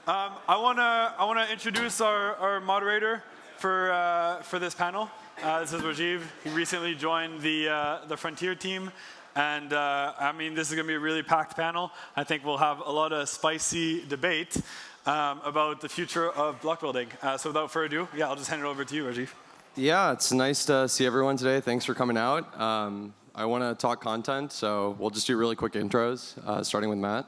I wanna introduce our moderator for this panel. This is Rajiv. He recently joined the Frontier team. And I mean, this is going to be a really packed panel. I think we'll have a lot of spicy debate about the future of block building. So without further ado, yeah, I'll just hand it over to you, Rajiv. Yeah, it's nice to see everyone today. Thanks for coming out. I want to talk content, so we'll just do really quick intros, starting with Matt.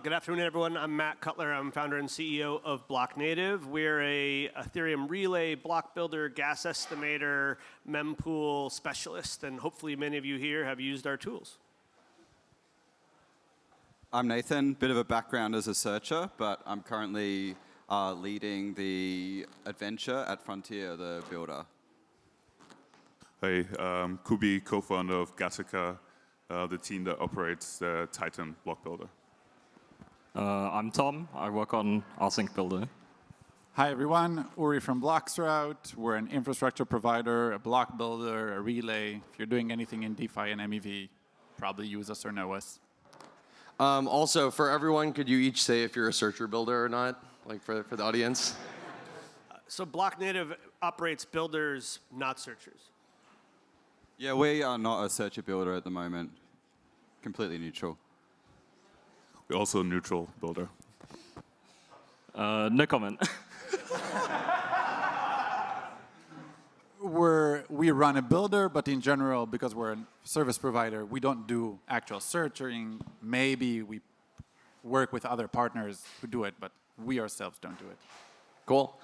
Good afternoon, everyone. I'm Matt Cutler. I'm founder and CEO of Blocknative. We're a Ethereum relay, block builder, gas estimator, mempool specialist, and hopefully many of you here have used our tools. I'm Nathan. Bit of a background as a searcher, but I'm currently leading the adventure at Frontier, the builder. Hey, Kubi, co-founder of Gattaca, the team that operates the Titan block builder. I'm Tom. I work on rsync-builder. Hi, everyone. Uri from bloXroute. We're an infrastructure provider, a block builder, a relay. If you're doing anything in DeFi and MEV, probably use us or know us. Also, for everyone, could you each say if you're a searcher builder or not, like for the audience? So Blocknative operates builders, not searchers. Yeah, we are not a searcher builder at the moment. Completely neutral. We're also a neutral builder. No comment. We run a builder, but in general, because we're a service provider, we don't do actual searching. Maybe we work with other partners who do it, but we ourselves don't do it. Cool.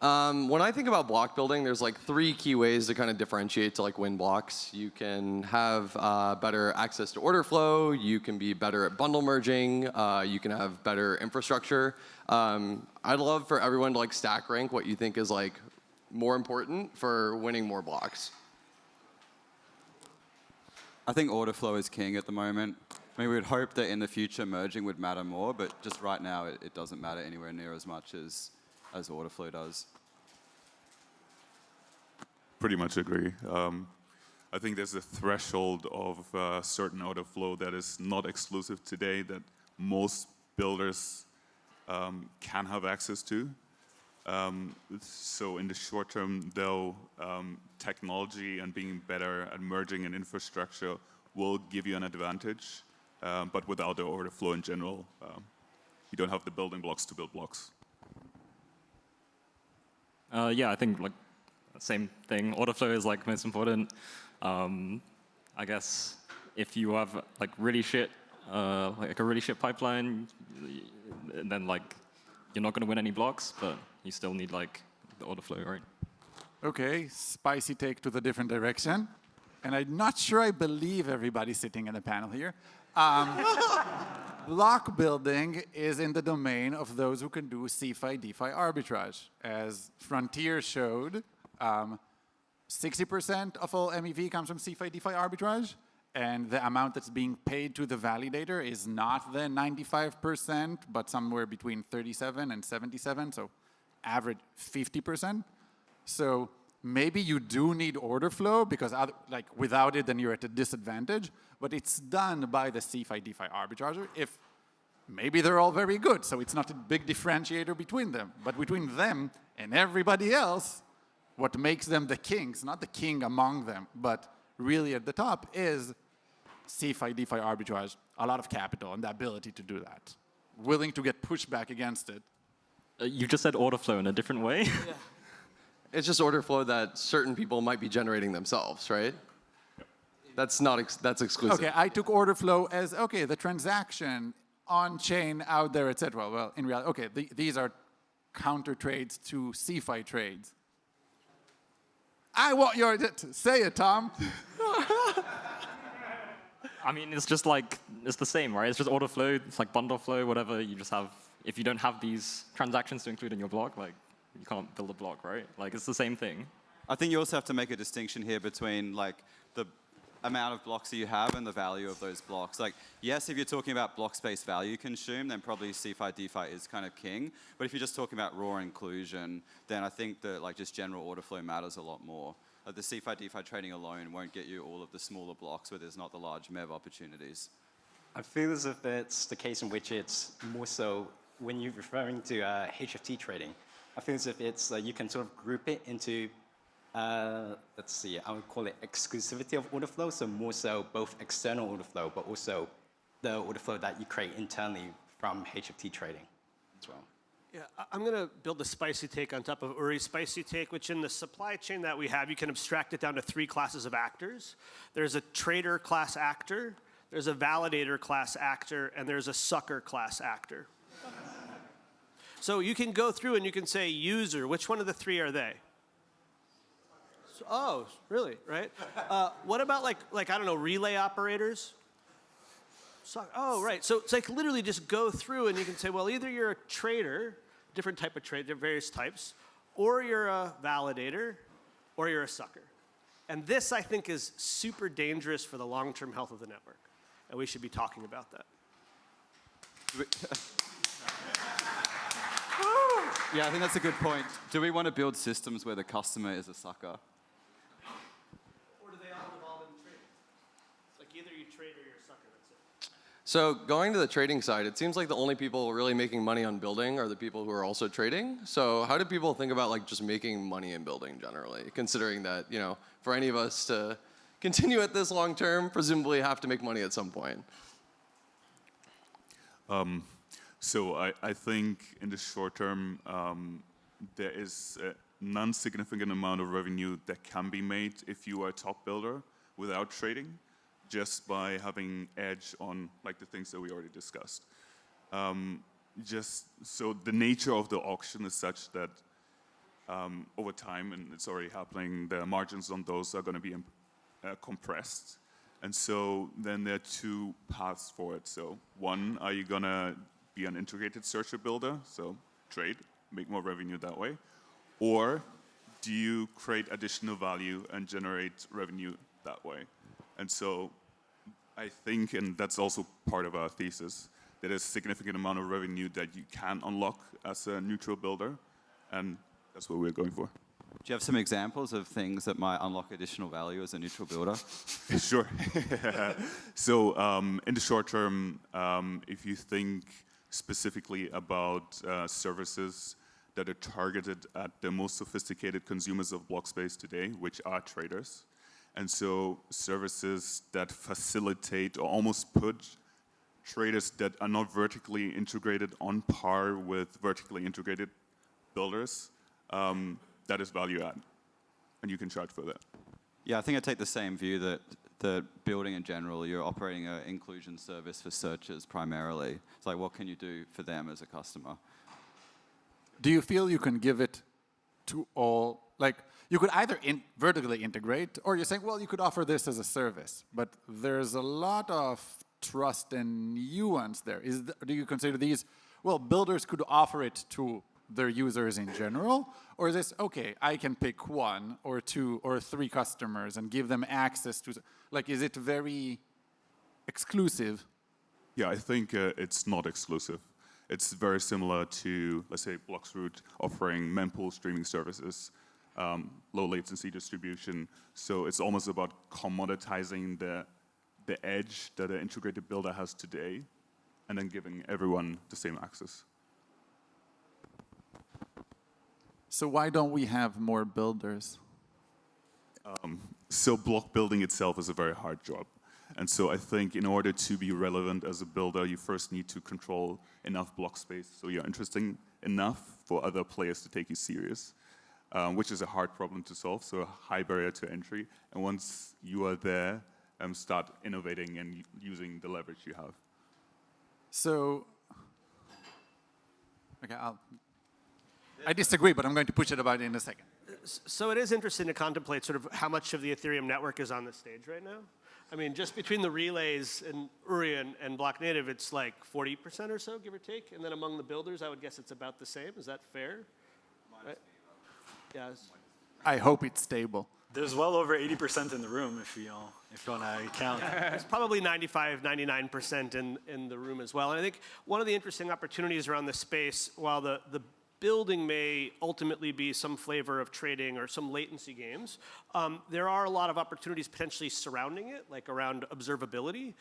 When I think about block building, there's like 3 key ways to kind of differentiate to like win blocks. You can have better access to order flow. You can be better at bundle merging. You can have better infrastructure. I'd love for everyone to like stack rank what you think is like more important for winning more blocks. I think order flow is king at the moment. I mean, we'd hope that in the future merging would matter more, but just right now it doesn't matter anywhere near as much as order flow does. Pretty much agree. I think there's a threshold of certain order flow that is not exclusive today that most builders can have access to. So in the short term, though, technology and being better at merging an infrastructure will give you an advantage. But without the order flow in general, you don't have the building blocks to build blocks. Yeah, I think like same thing. Order flow is like most important. I guess if you have like really shit, like a really shit pipeline, then like you're not going to win any blocks, but you still need like the order flow, right? Okay, spicy take to the different direction. And I'm not sure I believe everybody sitting in the panel here. Block building is in the domain of those who can do CeFi DeFi arbitrage. As Frontier showed, 60% of all MEV comes from CeFi DeFi arbitrage, and the amount that's being paid to the validator is not the 95%, but somewhere between 37 and 77, so average 50%. So maybe you do need order flow, because like without it, then you're at a disadvantage. But it's done by the CeFi DeFi arbitrager. If maybe they're all very good, so it's not a big differentiator between them. But between them and everybody else, what makes them the kings, not the king among them, but really at the top, is CeFi DeFi arbitrage, a lot of capital and the ability to do that. Willing to get pushed back against it. You just said order flow in a different way. Yeah. It's just order flow that certain people might be generating themselves, right? That's not that's exclusive. Okay, I took order flow as, okay, the transaction on-chain out there, et cetera. Well, in reality, okay, these are counter trades to CeFi trades. I want your, say it, Tom. I mean, it's just like, it's the same, right? It's just order flow, it's like bundle flow, whatever. You just have, if you don't have these transactions to include in your block, like, you can't build a block, right? Like, it's the same thing. I think you also have to make a distinction here between like the amount of blocks that you have and the value of those blocks. Like, yes, if you're talking about block space value consumed, then probably CeFi DeFi is kind of king. But if you're just talking about raw inclusion, then I think that like just general order flow matters a lot more. Like the CeFi DeFi trading alone won't get you all of the smaller blocks where there's not the large MEV opportunities. I feel as if that's the case in which it's more so when you're referring to HFT trading, I feel as if it's you can sort of group it into let's see, I would call it exclusivity of order flow, so more so both external order flow, but also the order flow that you create internally from HFT trading as well. Yeah, I'm going to build a spicy take on top of Uri's spicy take, which in the supply chain that we have, you can abstract it down to 3 classes of actors. There's a trader class actor, there's a validator class actor, and there's a sucker class actor. So you can go through and you can say user, which one of the 3 are they? Oh, really, right? What about like I don't know, relay operators? Oh, right. So it's like literally just go through and you can say, well, either you're a trader, different type of trade, there are various types, or you're a validator, or you're a sucker. And this, I think, is super dangerous for the long-term health of the network. And we should be talking about that. Yeah, I think that's a good point. Do we want to build systems where the customer is a sucker? Or do they all involve in trading? Like either you trade or you're a sucker, that's it. So going to the trading side, it seems like the only people really making money on building are the people who are also trading. So how do people think about like just making money in building generally, considering that, you know, for any of us to continue at this long term, presumably have to make money at some point? So I think in the short term, there is a non-significant amount of revenue that can be made if you are a top builder without trading, just by having edge on like the things that we already discussed. Just so the nature of the auction is such that over time, and it's already happening, the margins on those are going to be compressed. And so then there are 2 paths for it. So one, are you going to be an integrated searcher builder, so trade, make more revenue that way? Or do you create additional value and generate revenue that way? And so I think, and that's also part of our thesis, that there's a significant amount of revenue that you can unlock as a neutral builder, and that's what we're going for. Do you have some examples of things that might unlock additional value as a neutral builder? Sure. So in the short term, if you think specifically about services that are targeted at the most sophisticated consumers of block space today, which are traders. And so services that facilitate or almost put traders that are not vertically integrated on par with vertically integrated builders, that is value add. And you can charge for that. Yeah, I think I take the same view that building in general, you're operating an inclusion service for searchers primarily. It's like, what can you do for them as a customer? Do you feel you can give it to all? Like, you could either vertically integrate, or you're saying, well, you could offer this as a service. But there's a lot of trust and nuance there. Do you consider these, well, builders could offer it to their users in general? Or is this, okay, I can pick 1 or 2 or 3 customers and give them access to, like, is it very exclusive? Yeah, I think it's not exclusive. It's very similar to, let's say, bloXroute offering mempool streaming services, low latency distribution. So it's almost about commoditizing the edge that an integrated builder has today, and then giving everyone the same access. So why don't we have more builders? So block building itself is a very hard job. And so I think in order to be relevant as a builder, you first need to control enough block space so you're interesting enough for other players to take you serious, which is a hard problem to solve, so a high barrier to entry. And once you are there, start innovating and using the leverage you have. So, okay, I disagree, but I'm going to push it about in a second. So it is interesting to contemplate sort of how much of the Ethereum network is on the stage right now. I mean, just between the relays and Uri and Blocknative, it's like 40% or so, give or take. And then among the builders, I would guess it's about the same. Is that fair? Right? Yes. I hope it's stable. There's well over 80% in the room if you want to count. It's probably 95, 99% in the room as well. And I think one of the interesting opportunities around this space, while the building may ultimately be some flavor of trading or some latency games. There are a lot of opportunities potentially surrounding it, like around observability.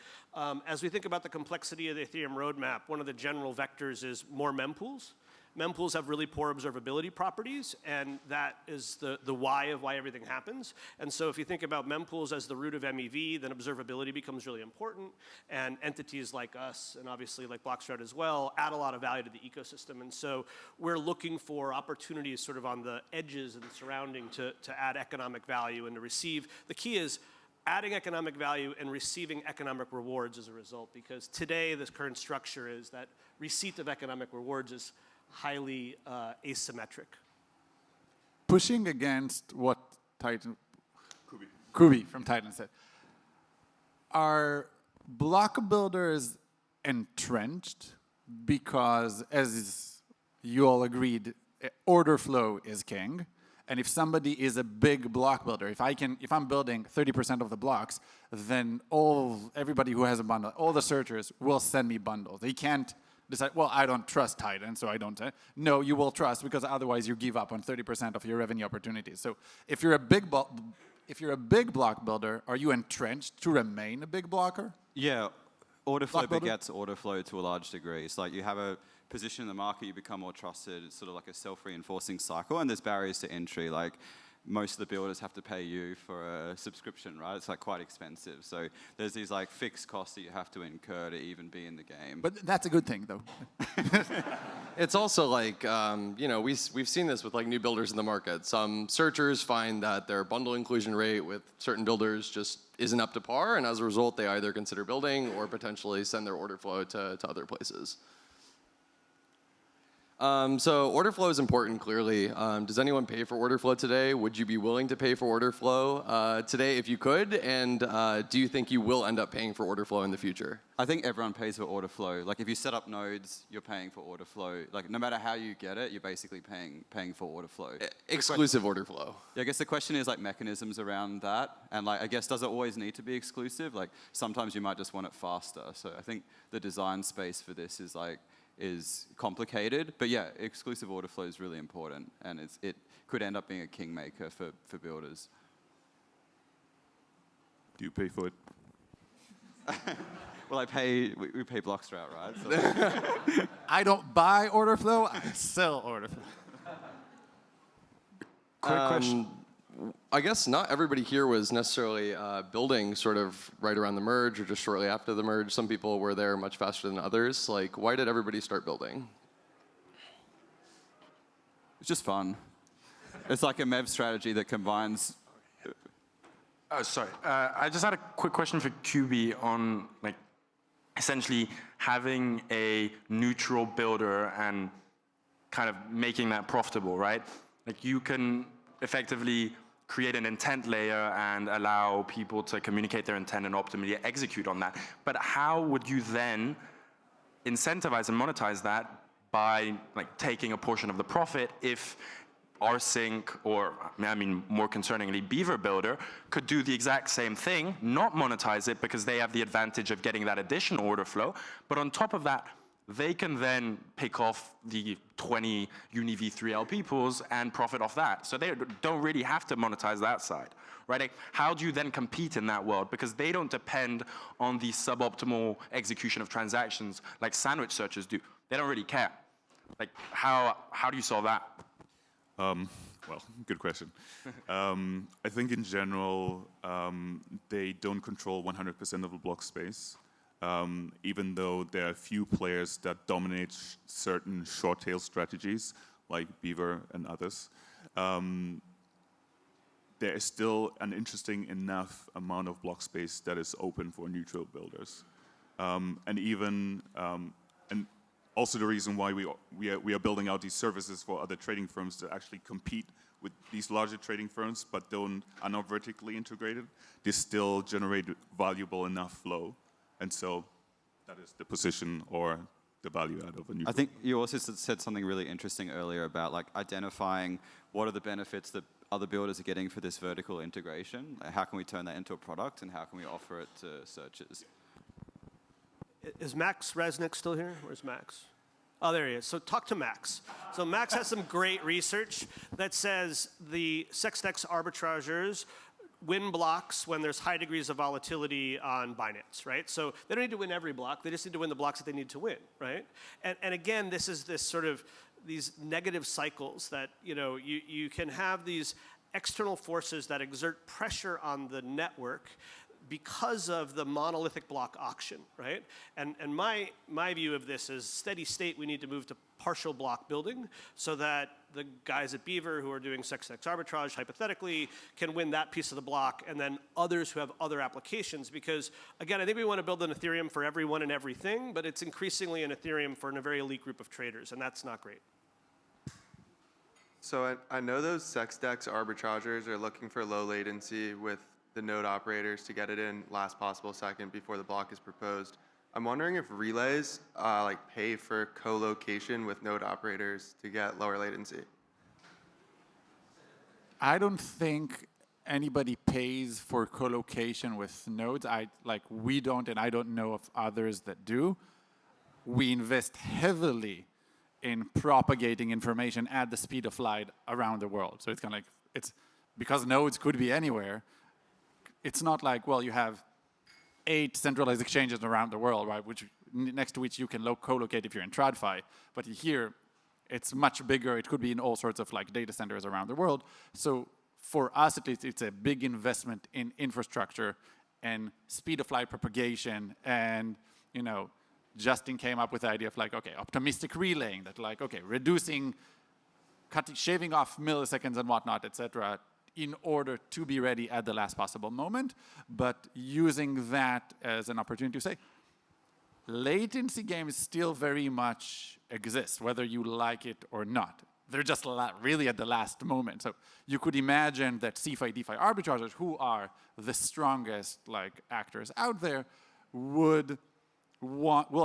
As we think about the complexity of the Ethereum roadmap, one of the general vectors is more mempools. Mempools have really poor observability properties, and that is the why of why everything happens. And so if you think about mempools as the root of MEV, then observability becomes really important, and entities like us, and obviously like bloXroute as well, add a lot of value to the ecosystem. And so we're looking for opportunities sort of on the edges and surrounding to add economic value and to receive. The key is adding economic value and receiving economic rewards as a result, because today this current structure is that receipt of economic rewards is highly asymmetric. Pushing against what Kubi from Titan said, are block builders entrenched because, as you all agreed, order flow is king? And if somebody is a big block builder, if I'm building 30% of the blocks, then everybody who has a bundle, all the searchers will send me bundles. They can't decide, well, I don't trust Titan, so I don't. No, you will trust, because otherwise you give up on 30% of your revenue opportunities. So if you're a big block builder, are you entrenched to remain a big blocker? Yeah, order flow begets order flow to a large degree. It's like you have a position in the market, you become more trusted. It's sort of like a self-reinforcing cycle, and there's barriers to entry. Like most of the builders have to pay you for a subscription, right? It's like quite expensive. So there's these like fixed costs that you have to incur to even be in the game. But that's a good thing, though. It's also like, we've seen this with like new builders in the market. Some searchers find that their bundle inclusion rate with certain builders just isn't up to par, and as a result, they either consider building or potentially send their order flow to other places. So order flow is important, clearly. Does anyone pay for order flow today? Would you be willing to pay for order flow today if you could? And do you think you will end up paying for order flow in the future? I think everyone pays for order flow. Like if you set up nodes, you're paying for order flow. Like no matter how you get it, you're basically paying for order flow. Exclusive order flow. Yeah, I guess the question is like mechanisms around that. And like I guess does it always need to be exclusive? Like sometimes you might just want it faster. So I think the design space for this is complicated, but yeah, exclusive order flow is really important, and it could end up being a kingmaker for builders. Do you pay for it? Well, we pay bloXroute, right? So I don't buy order flow, I sell order flow. Quick question. I guess not everybody here was necessarily building sort of right around the merge or just shortly after the merge. Some people were there much faster than others. Like, why did everybody start building? it's just fun. It's like a MEV strategy that combines. Oh, sorry. I just had a quick question for Kubi on like essentially having a neutral builder and kind of making that profitable, right? Like you can effectively create an intent layer and allow people to communicate their intent and optimally execute on that. But how would you then incentivize and monetize that by like taking a portion of the profit if rsync, or I mean more concerningly Beaver Builder, could do the exact same thing, not monetize it because they have the advantage of getting that additional order flow, but on top of that, they can then pick off the 20 UniV3LP pools and profit off that. So they don't really have to monetize that side, right? Like, how do you then compete in that world? Because they don't depend on the suboptimal execution of transactions like sandwich searchers do. They don't really care. Like, how do you solve that? Well, good question. I think in general, they don't control 100% of the block space. Even though there are a few players that dominate certain short tail strategies, like Beaver and others, there is still an interesting enough amount of block space that is open for neutral builders. And also the reason why we are building out these services for other trading firms to actually compete with these larger trading firms, but are not vertically integrated, they still generate valuable enough flow. And so that is the position or the value add of a neutral. I think you also said something really interesting earlier about like identifying what are the benefits that other builders are getting for this vertical integration. Like, how can we turn that into a product, and how can we offer it to searchers? Is Max Resnick still here? Where's Max? Oh, there he is. So talk to Max. So Max has some great research that says the sexdex arbitrageurs win blocks when there's high degrees of volatility on Binance, right? So they don't need to win every block. They just need to win the blocks that they need to win, right? And again, this is this sort of these negative cycles that, you can have these external forces that exert pressure on the network because of the monolithic block auction, right? And my view of this is steady state, we need to move to partial block building so that the guys at Beaver who are doing sexdex arbitrage, hypothetically, can win that piece of the block, and then others who have other applications. Because, again, I think we want to build an Ethereum for everyone and everything, but it's increasingly an Ethereum for a very elite group of traders, and that's not great. So I know those sexdex arbitrageurs are looking for low latency with the node operators to get it in last possible second before the block is proposed. I'm wondering if relays pay for co-location with node operators to get lower latency. I don't think anybody pays for co-location with nodes. We don't, and I don't know of others that do. We invest heavily in propagating information at the speed of light around the world. So it's kind of it's because nodes could be anywhere. It's not like, well, you have 8 centralized exchanges around the world, right? Next to which you can co-locate if you're in TradFi. But here, it's much bigger. It could be in all sorts of data centers around the world. So for us, at least, it's a big investment in infrastructure and speed of light propagation. And Justin came up with the idea of optimistic relaying, that reducing, shaving off milliseconds and whatnot, et cetera, in order to be ready at the last possible moment, but using that as an opportunity to say, latency games still very much exist, whether you like it or not. They're just really at the last moment. So you could imagine that CeFi DeFi arbitrageurs, who are the strongest actors out there, will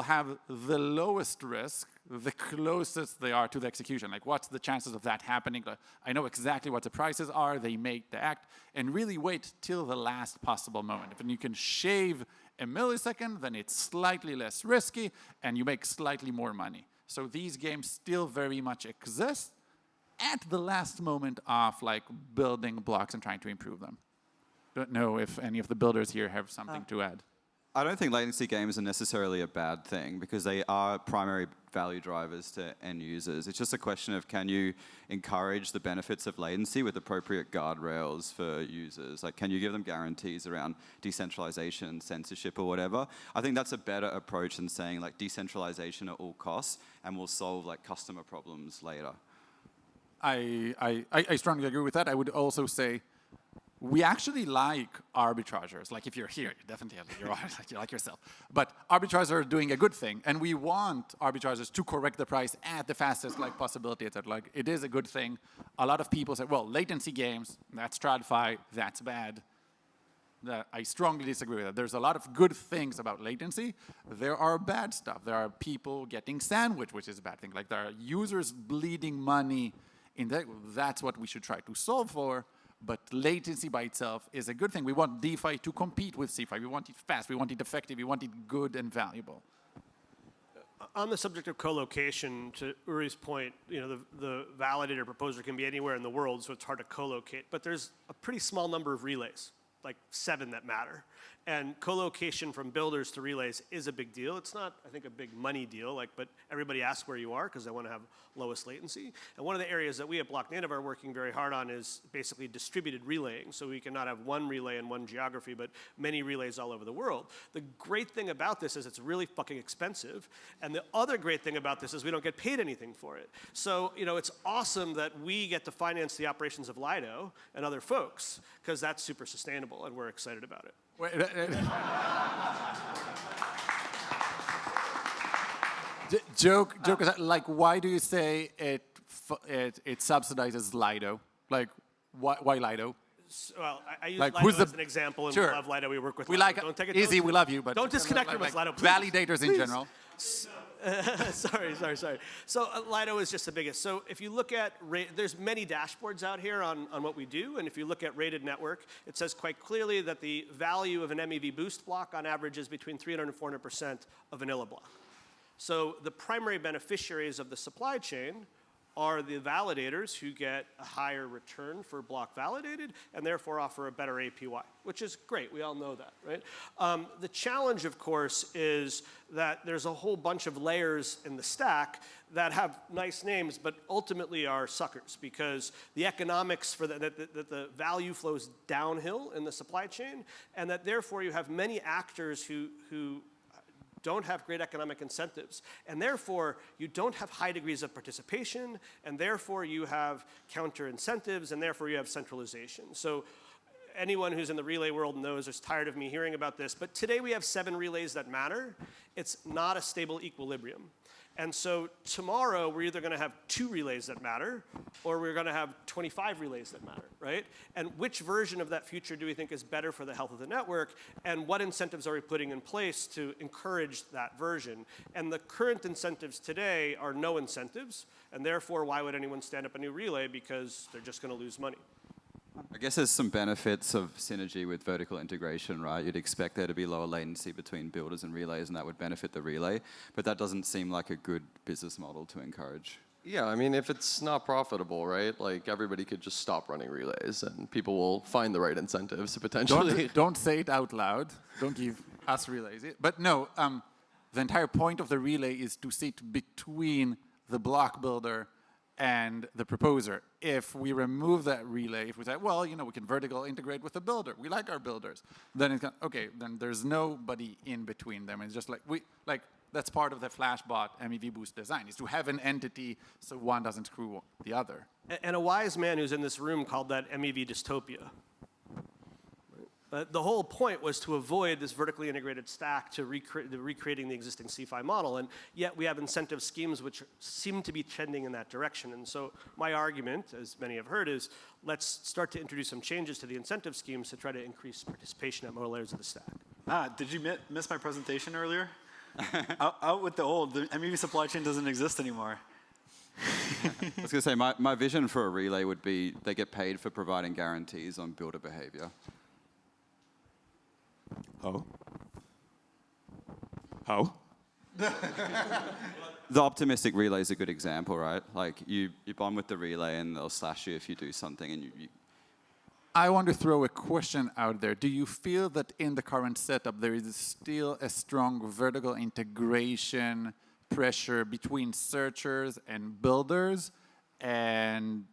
have the lowest risk the closest they are to the execution. What's the chances of that happening? I know exactly what the prices are. They make the act, and really wait till the last possible moment. If you can shave a millisecond, then it's slightly less risky, and you make slightly more money. So these games still very much exist at the last moment of building blocks and trying to improve them. Don't know if any of the builders here have something to add. I don't think latency games are necessarily a bad thing because they are primary value drivers to end users. It's just a question of, can you encourage the benefits of latency with appropriate guardrails for users? Can you give them guarantees around decentralization, censorship, or whatever? I think that's a better approach than saying decentralization at all costs and we'll solve customer problems later. I strongly agree with that. I would also say, we actually like arbitrageurs. If you're here, you definitely you like yourself. But arbitrageurs are doing a good thing, and we want arbitrageurs to correct the price at the fastest possibility. It is a good thing. A lot of people say, well, latency games, that's TradFi, that's bad. I strongly disagree with that. There's a lot of good things about latency. There are bad stuff. There are people getting sandwiched, which is a bad thing. There are users bleeding money. That's what we should try to solve for. But latency by itself is a good thing. We want DeFi to compete with CeFi. We want it fast. We want it effective. We want it good and valuable. On the subject of co-location, to Uri's point, the validator proposer can be anywhere in the world, so it's hard to co-locate. But there's a pretty small number of relays, 7 that matter. And co-location from builders to relays is a big deal. It's not, I think, a big money deal, but everybody asks where you are because they want to have lowest latency. And one of the areas that we at Blocknative are working very hard on is basically distributed relaying. So we can not have one relay in one geography, but many relays all over the world. The great thing about this is it's really fucking expensive. And the other great thing about this is we don't get paid anything for it. So, it's awesome that we get to finance the operations of Lido and other folks because that's super sustainable and we're excited about it. Joke aside, why do you say it subsidizes Lido? Why Lido? Well, I use Lido as an example, and we love Lido. We work with we Lido. Don't take it easy. We love you, but don't disconnect from us, Lido. Please. Validators in general. Sorry. So Lido is just the biggest. So if you look at, there's many dashboards out here on what we do, and if you look at rated network, it says quite clearly that the value of an MEV boost block on average is between 300 and 400% of vanilla block. So the primary beneficiaries of the supply chain are the validators who get a higher return for block validated and therefore offer a better APY, which is great. We all know that, right? The challenge, of course, is that there's a whole bunch of layers in the stack that have nice names, but ultimately are suckers because the economics for the value flows downhill in the supply chain, and that therefore you have many actors who don't have great economic incentives. And therefore, you don't have high degrees of participation, and therefore you have counter incentives, and therefore you have centralization. So anyone who's in the relay world knows or is tired of me hearing about this, but today we have 7 relays that matter. It's not a stable equilibrium. And so tomorrow, we're either going to have 2 relays that matter, or we're going to have 25 relays that matter, right? And which version of that future do we think is better for the health of the network, and what incentives are we putting in place to encourage that version? And the current incentives today are no incentives, and therefore, why would anyone stand up a new relay? Because they're just going to lose money. I guess there's some benefits of synergy with vertical integration, right? You'd expect there to be lower latency between builders and relays, and that would benefit the relay. But that doesn't seem like a good business model to encourage. Yeah, I mean, if it's not profitable, right? Like everybody could just stop running relays, and people will find the right incentives to potentially. Don't say it out loud. Don't give us relays. But no, the entire point of the relay is to sit between the block builder and the proposer. If we remove that relay, if we say, well, you know, we can vertical integrate with the builder. We like our builders. Then it's okay. Then there's nobody in between them. It's just like that's part of the Flashbot MEV boost design, is to have an entity so one doesn't screw the other. And a wise man who's in this room called that MEV dystopia. The whole point was to avoid this vertically integrated stack to recreating the existing C5 model, and yet we have incentive schemes which seem to be trending in that direction. And so my argument, as many have heard, is let's start to introduce some changes to the incentive schemes to try to increase participation at more layers of the stack. Did you miss my presentation earlier? Out with the old. The MEV supply chain doesn't exist anymore. I was going to say, my vision for a relay would be they get paid for providing guarantees on builder behavior. How? How? The optimistic relay is a good example, right? Like you bond with the relay and they'll slash you if you do something, and you I want to throw a question out there. Do you feel that in the current setup there is still a strong vertical integration pressure between searchers and builders, and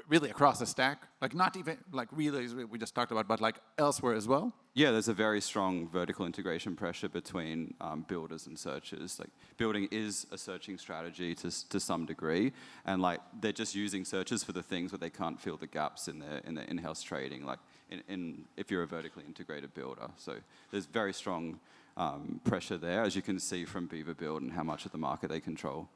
really across the stack? Like not even like relays we just talked about, but like elsewhere as well? Yeah, there's a very strong vertical integration pressure between builders and searchers. Like building is a searching strategy to some degree, and like they're just using searchers for the things where they can't fill the gaps in their in-house trading. Like if you're a vertically integrated builder, so there's very strong pressure there, as you can see from Beaver Build and how much of the market they control.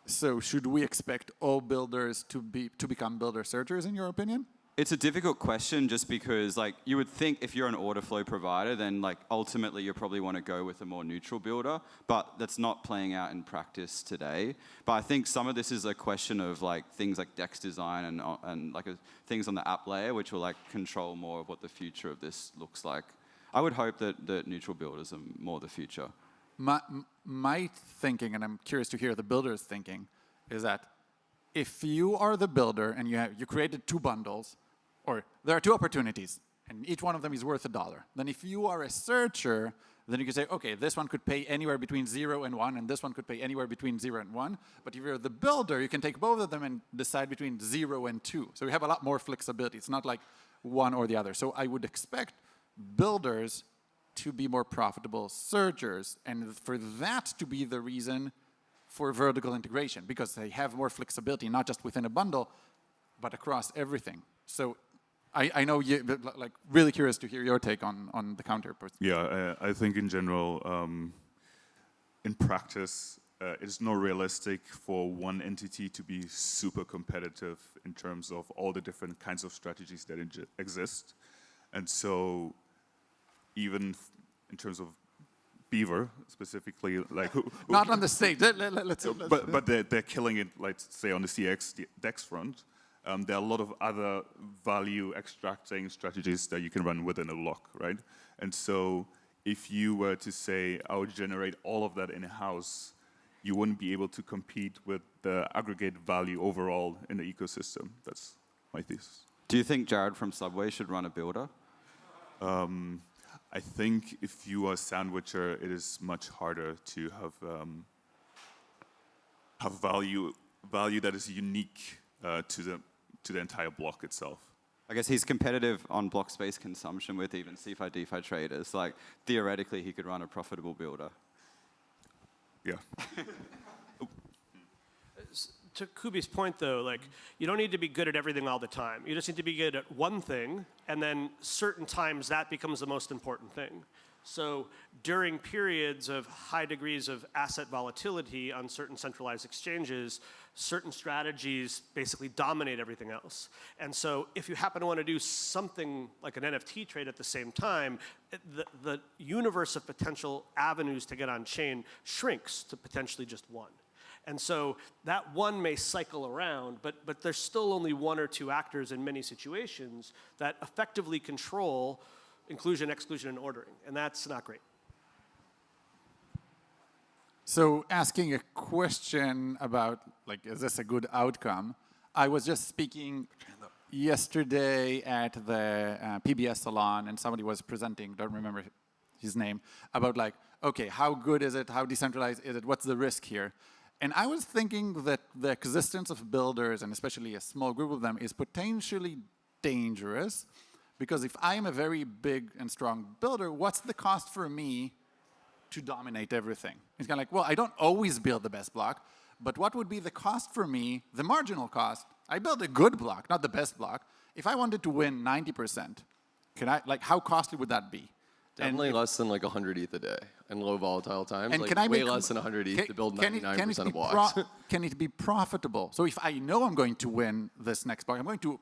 So should we expect all builders to become builder searchers, in your opinion? It's a difficult question just because like you would think if you're an order flow provider, then like ultimately you probably want to go with a more neutral builder, but that's not playing out in practice today. But I think some of this is a question of like things like DEX design and like things on the app layer, which will like control more of what the future of this looks like. I would hope that neutral builders are more the future. My thinking, and I'm curious to hear the builder's thinking, is that if you are the builder and you created 2 bundles, or there are 2 opportunities, and each one of them is worth $1. Then if you are a searcher, then you can say, okay, this one could pay anywhere between 0 and 1, and this one could pay anywhere between 0 and 1. But if you're the builder, you can take both of them and decide between 0 and 2. So you have a lot more flexibility. It's not like one or the other. So I would expect builders to be more profitable searchers, and for that to be the reason for vertical integration, because they have more flexibility, not just within a bundle, but across everything. So I know you, like, really curious to hear your take on the counter. Yeah, I think in general, in practice, it's not realistic for one entity to be super competitive in terms of all the different kinds of strategies that exist. And so even in terms of Beaver specifically, like not on the stage. Let's but they're killing it, like say on the CX DEX front. There are a lot of other value extracting strategies that you can run within a block, right? And so if you were to say, I would generate all of that in-house, you wouldn't be able to compete with the aggregate value overall in the ecosystem. That's my thesis. Do you think Jared from Subway should run a builder? I think if you are a sandwicher, it is much harder to have value that is unique to the entire block itself. I guess he's competitive on block space consumption with even CeFi DeFi traders. Like, theoretically, he could run a profitable builder. Yeah. To Kubi's point, though, like, you don't need to be good at everything all the time. You just need to be good at one thing, and then certain times that becomes the most important thing. So during periods of high degrees of asset volatility on certain centralized exchanges, certain strategies basically dominate everything else. And so if you happen to want to do something like an NFT trade at the same time, the universe of potential avenues to get on chain shrinks to potentially just one. And so that one may cycle around, but there's still only one or two actors in many situations that effectively control inclusion, exclusion, and ordering. And that's not great. So asking a question about, like, is this a good outcome? I was just speaking yesterday at the PBS salon, and somebody was presenting, don't remember his name, about like, okay, how good is it? How decentralized is it? What's the risk here? And I was thinking that the existence of builders, and especially a small group of them, is potentially dangerous, because if I am a very big and strong builder, what's the cost for me to dominate everything? It's kind of like, well, I don't always build the best block, but what would be the cost for me, the marginal cost? I build a good block, not the best block. If I wanted to win 90%, can I, like, how costly would that be? Definitely less than like 100 ETH a day in low volatile times. And like can I way make, less than 100 ETH to build 99% of blocks. Can it be profitable? So if I know I'm going to win this next block, I'm going to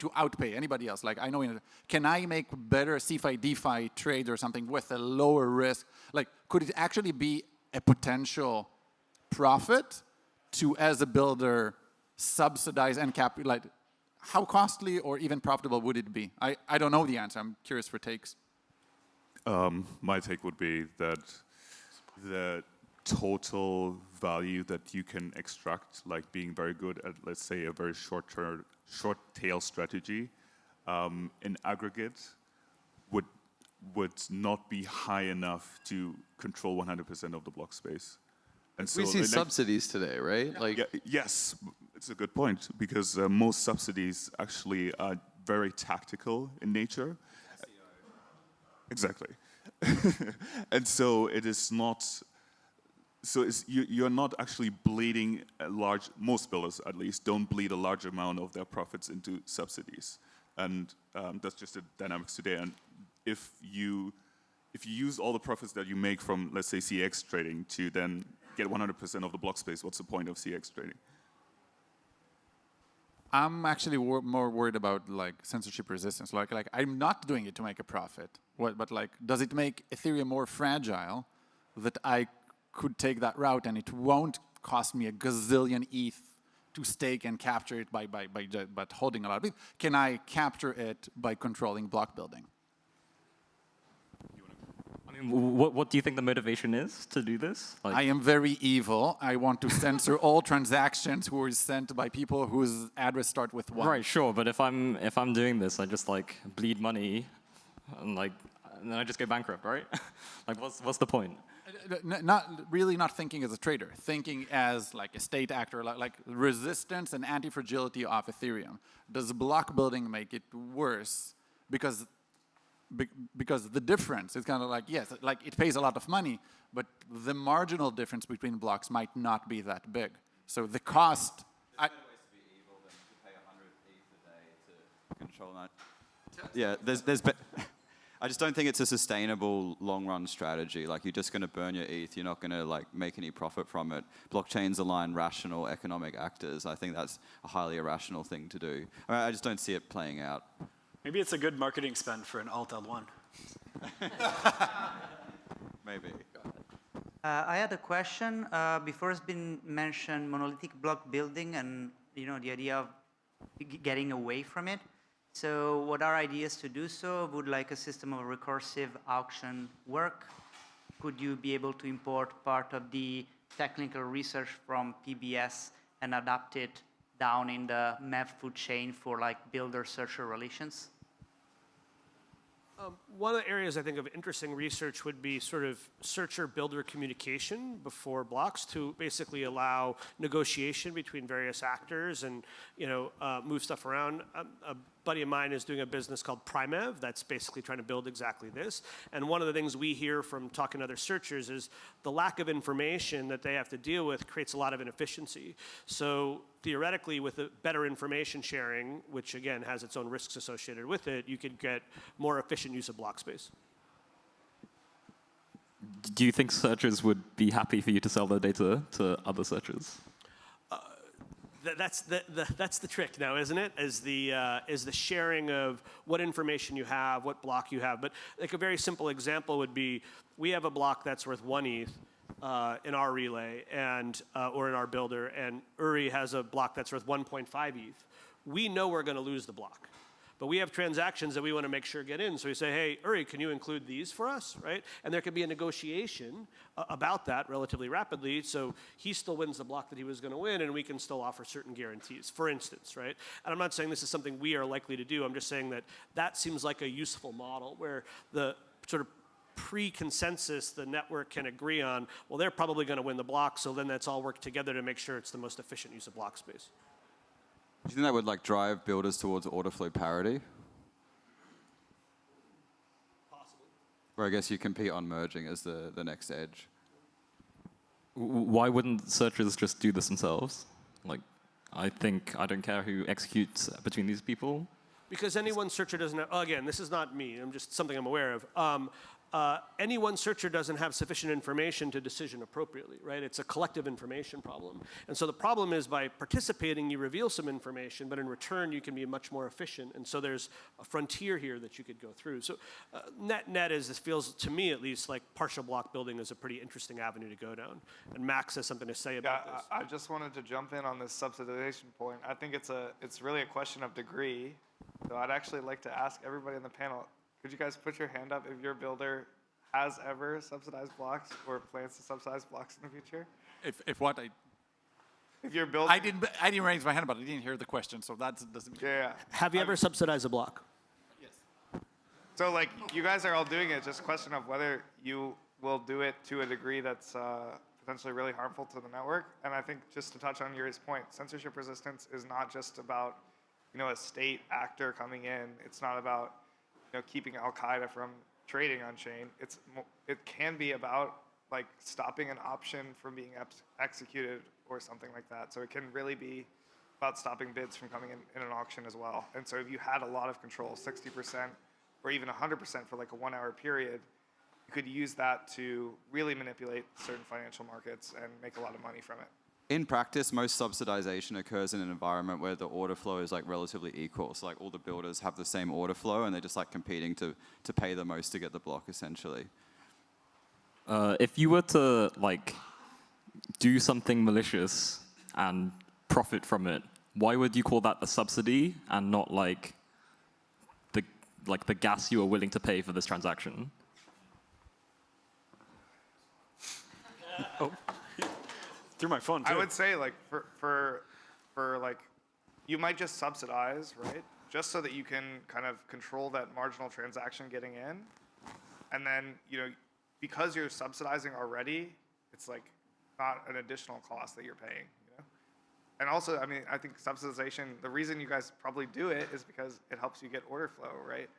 outpay anybody else. Like, I know, can I make better CeFi DeFi trades or something with a lower risk? Like, could it actually be a potential profit to, as a builder, subsidize and like, how costly or even profitable would it be? I don't know the answer. I'm curious for takes. My take would be that the total value that you can extract, like being very good at, let's say, a very short tail strategy, in aggregate, would not be high enough to control 100% of the block space. And so we see subsidies today, right? Like, yes, it's a good point, because most subsidies actually are very tactical in nature. Exactly. And so it is not, so you're not actually bleeding a large, most builders at least, don't bleed a large amount of their profits into subsidies. And that's just the dynamics today. And if you use all the profits that you make from, let's say, CX trading to then get 100% of the block space, what's the point of CX trading? I'm actually more worried about like censorship resistance. Like I'm not doing it to make a profit. But like, does it make Ethereum more fragile that I could take that route and it won't cost me a gazillion ETH to stake and capture it by holding a lot of it? Can I capture it by controlling block building? I mean, what do you think the motivation is to do this? Like, I am very evil. I want to censor all transactions who are sent by people whose address start with 1. right, sure, but if I'm doing this, I just like bleed money, and then I just go bankrupt, right? Like, what's the point? Not thinking as a trader, thinking as like a state actor, like resistance and anti-fragility of Ethereum. Does block building make it worse? Because the difference is kind of like, yes, like it pays a lot of money, but the marginal difference between blocks might not be that big. So the cost. There's better ways to be evil than to pay 100 ETH a day to control that. Yeah, I just don't think it's a sustainable long-run strategy. Like, you're just going to burn your ETH. You're not going to like make any profit from it. Blockchains align rational economic actors. I think that's a highly irrational thing to do. I just don't see it playing out. Maybe it's a good marketing spend for an alt L1. Maybe. I had a question. Before it's been mentioned monolithic block building and the idea of getting away from it. So what are ideas to do so? Would like a system of recursive auction work? Could you be able to import part of the technical research from PBS and adapt it down in the MEV food chain for like builder-searcher relations? One of the areas I think of interesting research would be sort of searcher-builder communication before blocks to basically allow negotiation between various actors and move stuff around. A buddy of mine is doing a business called PrimeEv that's basically trying to build exactly this. And one of the things we hear from talking to other searchers is the lack of information that they have to deal with creates a lot of inefficiency. So theoretically, with a better information sharing, which again has its own risks associated with it, you could get more efficient use of block space. Do you think searchers would be happy for you to sell their data to other searchers? That's the trick now, isn't it? Is the sharing of what information you have, what block you have. But like a very simple example would be, we have a block that's worth 1 ETH in our relay and or in our builder, and Uri has a block that's worth 1.5 ETH. We know we're going to lose the block. But we have transactions that we want to make sure get in. So we say, hey, Uri, can you include these for us, right? And there could be a negotiation about that relatively rapidly. So he still wins the block that he was going to win, and we can still offer certain guarantees, for instance, right? And I'm not saying this is something we are likely to do. I'm just saying that that seems like a useful model where the sort of pre-consensus the network can agree on, well, they're probably going to win the block, so then let's all work together to make sure it's the most efficient use of block space. Do you think that would like drive builders towards order flow parity? Possibly. Where I guess you compete on merging as the next edge. Why wouldn't searchers just do this themselves? Like, I don't care who executes between these people. Because any one searcher doesn't have, again, this is not me, I'm just something I'm aware of. Any one searcher doesn't have sufficient information to decision appropriately, right? It's a collective information problem. And so the problem is by participating, you reveal some information, but in return, you can be much more efficient. And so there's a frontier here that you could go through. So net is, this feels, to me at least, like partial block building is a pretty interesting avenue to go down. And Max has something to say about this. I just wanted to jump in on this subsidization point. I think it's really a question of degree. So I'd actually like to ask everybody in the panel, could you guys put your hand up if your builder has ever subsidized blocks or plans to subsidize blocks in the future? If what? If your builder... I didn't raise my hand, but I didn't hear the question, so that doesn't... Yeah. Have you ever subsidized a block? Yes. So like, you guys are all doing it, it's just a question of whether you will do it to a degree that's potentially really harmful to the network. And I think just to touch on Uri's point, censorship resistance is not just about a state actor coming in. It's not about keeping Al-Qaeda from trading on chain. It can be about like stopping an option from being executed or something like that. So it can really be about stopping bids from coming in an auction as well. And so if you had a lot of control, 60% or even 100% for like a 1 hour period, you could use that to really manipulate certain financial markets and make a lot of money from it. In practice, most subsidization occurs in an environment where the order flow is like relatively equal. So like all the builders have the same order flow and they're just like competing to pay the most to get the block essentially. If you were to like do something malicious and profit from it, why would you call that a subsidy and not like the gas you are willing to pay for this transaction? Oh. Through my phone, too. I would say, like, for like, you might just subsidize, right? Just so that you can kind of control that marginal transaction getting in. And then, because you're subsidizing already, it's like not an additional cost that you're paying, And also, I mean, I think subsidization, the reason you guys probably do it is because it helps you get order flow, right?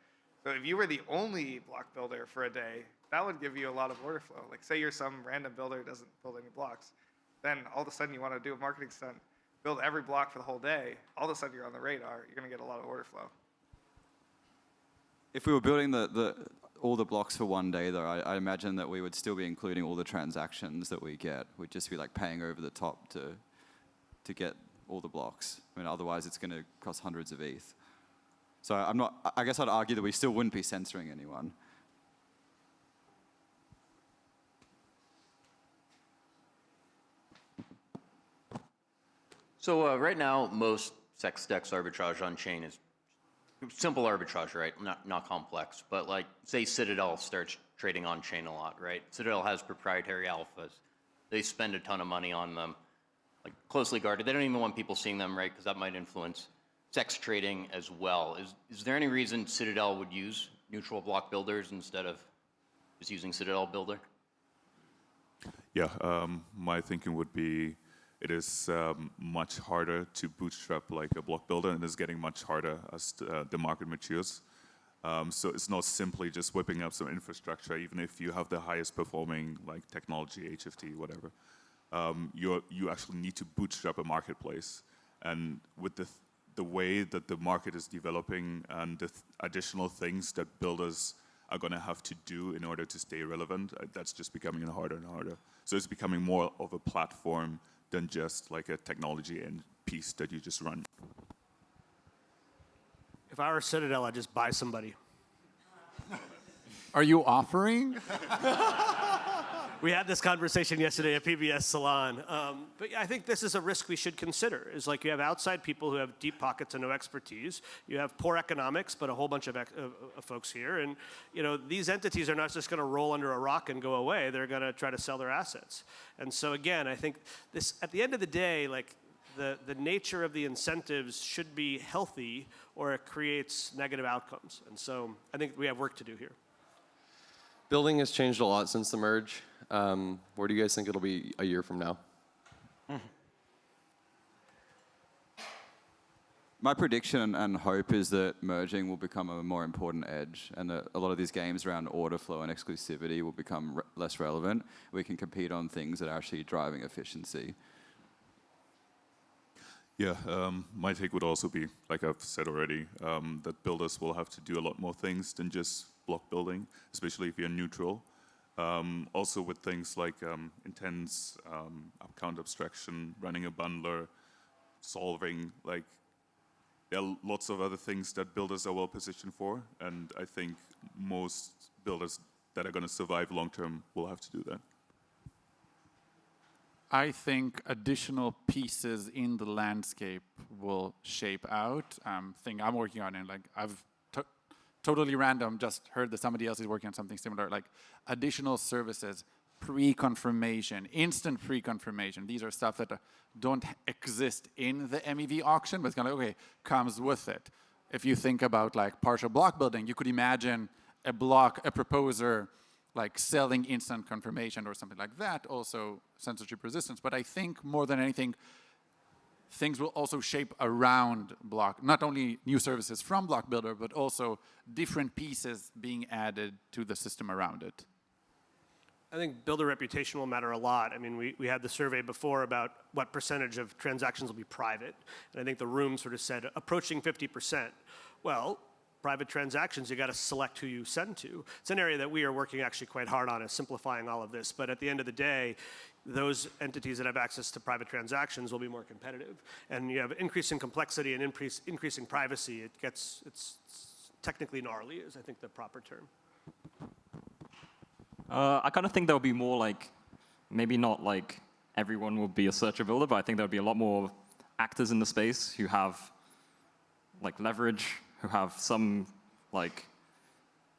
So if you were the only block builder for a day, that would give you a lot of order flow. Like, say you're some random builder who doesn't build any blocks. Then all of a sudden you want to do a marketing stunt, build every block for the whole day. All of a sudden you're on the radar. You're going to get a lot of order flow. If we were building all the blocks for 1 day, though, I imagine that we would still be including all the transactions that we get. We'd just be like paying over the top to get all the blocks. I mean, otherwise it's going to cost hundreds of ETH. So I guess I'd argue that we still wouldn't be censoring anyone. So right now, most SexDex arbitrage on chain is simple arbitrage, right? Not complex. But like, say Citadel starts trading on chain a lot, right? Citadel has proprietary alphas they spend a ton of money on them, like closely guarded. They don't even want people seeing them, right? Because that might influence sex trading as well. Is there any reason Citadel would use neutral block builders instead of just using Citadel Builder? Yeah, my thinking would be it is much harder to bootstrap like a block builder, and it's getting much harder as the market matures. So it's not simply just whipping up some infrastructure, even if you have the highest performing like technology, HFT, whatever. You actually need to bootstrap a marketplace, and with the way that the market is developing and the additional things that builders are going to have to do in order to stay relevant, that's just becoming harder and harder. So it's becoming more of a platform than just like a technology end piece that you just run. If I were Citadel, I'd just buy somebody. Are you offering? We had this conversation yesterday at PBS Salon. But yeah, I think this is a risk we should consider. Is like you have outside people who have deep pockets and no expertise. You have poor economics, but a whole bunch of folks here. And these entities are not just going to roll under a rock and go away. They're going to try to sell their assets. And so again, I think this, at the end of the day, like the nature of the incentives should be healthy, or it creates negative outcomes. And so I think we have work to do here. Building has changed a lot since the merge. Where do you guys think it'll be a year from now? My prediction and hope is that merging will become a more important edge, and that a lot of these games around order flow and exclusivity will become less relevant. We can compete on things that are actually driving efficiency. Yeah, my take would also be, like I've said already, that builders will have to do a lot more things than just block building, especially if you're neutral. Also with things like intense up-count abstraction, running a bundler, solving, like, there are lots of other things that builders are well positioned for, and I think most builders that are going to survive long-term will have to do that. I think additional pieces in the landscape will shape out. Thing I'm working on, and like I've totally random just heard that somebody else is working on something similar, like additional services, pre-confirmation, instant pre-confirmation. These are stuff that don't exist in the MEV auction, but it's kind of like, okay, comes with it. If you think about like partial block building, you could imagine a proposer like selling instant confirmation or something like that, also censorship resistance. But I think more than anything, things will also shape around block, not only new services from Block Builder, but also different pieces being added to the system around it. I think builder reputation will matter a lot. I mean, we had the survey before about what percentage of transactions will be private. And I think the room sort of said approaching 50%. Well, private transactions, you got to select who you send to. It's an area that we are working actually quite hard on, is simplifying all of this. But at the end of the day, those entities that have access to private transactions will be more competitive. And you have increasing complexity and increasing privacy. It's technically gnarly, is I think the proper term. I kind of think there'll be more like, maybe not like everyone will be a searcher builder, but I think there'll be a lot more actors in the space who have like leverage, who have some like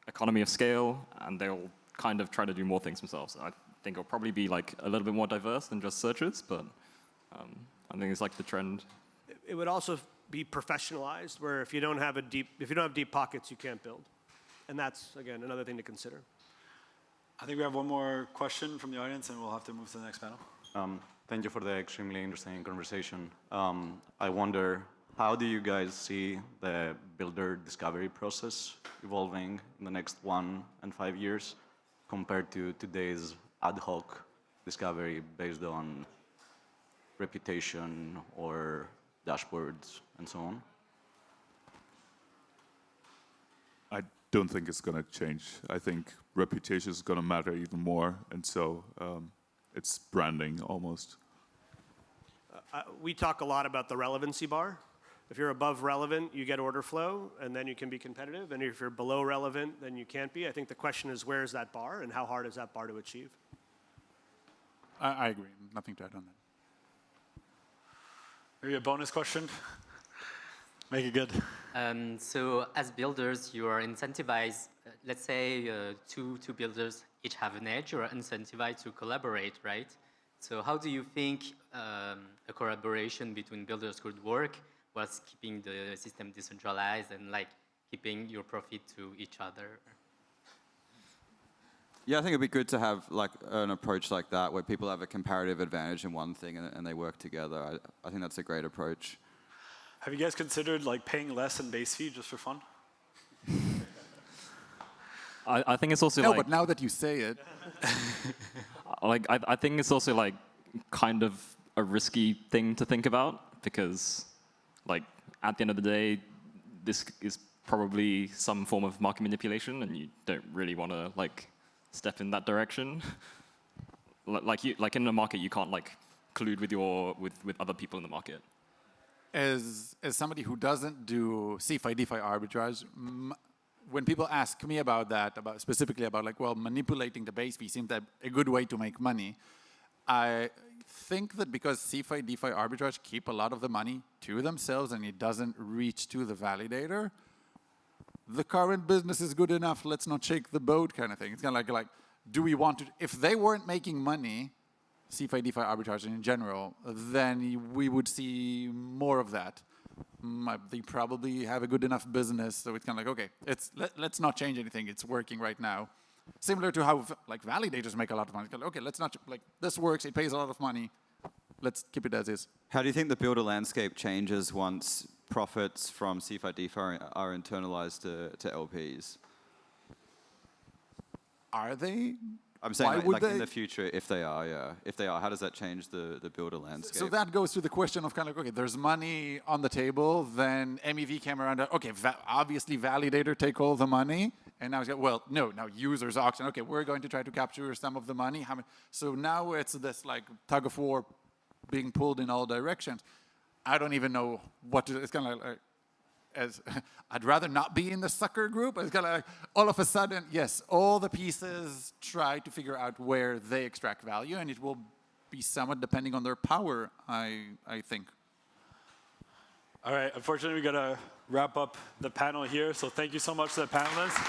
economy of scale, and they'll kind of try to do more things themselves. I think it'll probably be like a little bit more diverse than just searchers, but I think it's like the trend. It would also be professionalized, where if you don't have deep pockets, you can't build, and that's again another thing to consider. I think we have one more question from the audience, and we'll have to move to the next panel. Thank you for the extremely interesting conversation. I wonder, how do you guys see the builder discovery process evolving in the next 1 and 5 years compared to today's ad hoc discovery based on reputation or dashboards and so on? I don't think it's going to change. I think reputation is going to matter even more, and so it's branding almost. We talk a lot about the relevancy bar. If you're above relevant, you get order flow, and then you can be competitive. And if you're below relevant, then you can't be. I think the question is, where is that bar, and how hard is that bar to achieve? I agree. Nothing to add on that. Maybe a bonus question? Make it good. So as builders, you are incentivized, let's say two builders each have an edge, you are incentivized to collaborate, right? So how do you think a collaboration between builders could work whilst keeping the system decentralized and like keeping your profit to each other? Yeah, I think it'd be good to have like an approach like that where people have a comparative advantage in one thing and they work together. I think that's a great approach. Have you guys considered like paying less in base fee just for fun? I think it's also No, like, but now that you say it, like I think it's also like kind of a risky thing to think about because like at the end of the day, this is probably some form of market manipulation and you don't really want to like step in that direction. Like in the market, you can't like collude with other people in the market. as somebody who doesn't do CeFi DeFi arbitrage, when people ask me about that, specifically about like, well, manipulating the base fee seems like a good way to make money. I think that because CeFi DeFi arbitrage keep a lot of the money to themselves and it doesn't reach to the validator, the current business is good enough, let's not shake the boat kind of thing. It's kind of like, do we want to, if they weren't making money, CeFi DeFi arbitrage in general, then we would see more of that. They probably have a good enough business, so it's kind of like, okay, let's not change anything, it's working right now. Similar to how like validators make a lot of money. Okay, let's not, like, this works, it pays a lot of money, let's keep it as is. How do you think the builder landscape changes once profits from CeFi DeFi are internalized to LPs? Are they? I'm saying like in the future, if they are, yeah. If they are, how does that change the builder landscape? So that goes to the question of kind of like, okay, there's money on the table, then MEV came around, okay, obviously validator take all the money, and now it's got, well, no, now users auction, okay, we're going to try to capture some of the money. So now it's this like tug of war being pulled in all directions. I don't even know what to, it's kind of like, I'd rather not be in the sucker group. It's kind of like, all of a sudden, yes, all the pieces try to figure out where they extract value, and it will be somewhat depending on their power, I think. All right, unfortunately, we got to wrap up the panel here. So thank you so much to the panelists.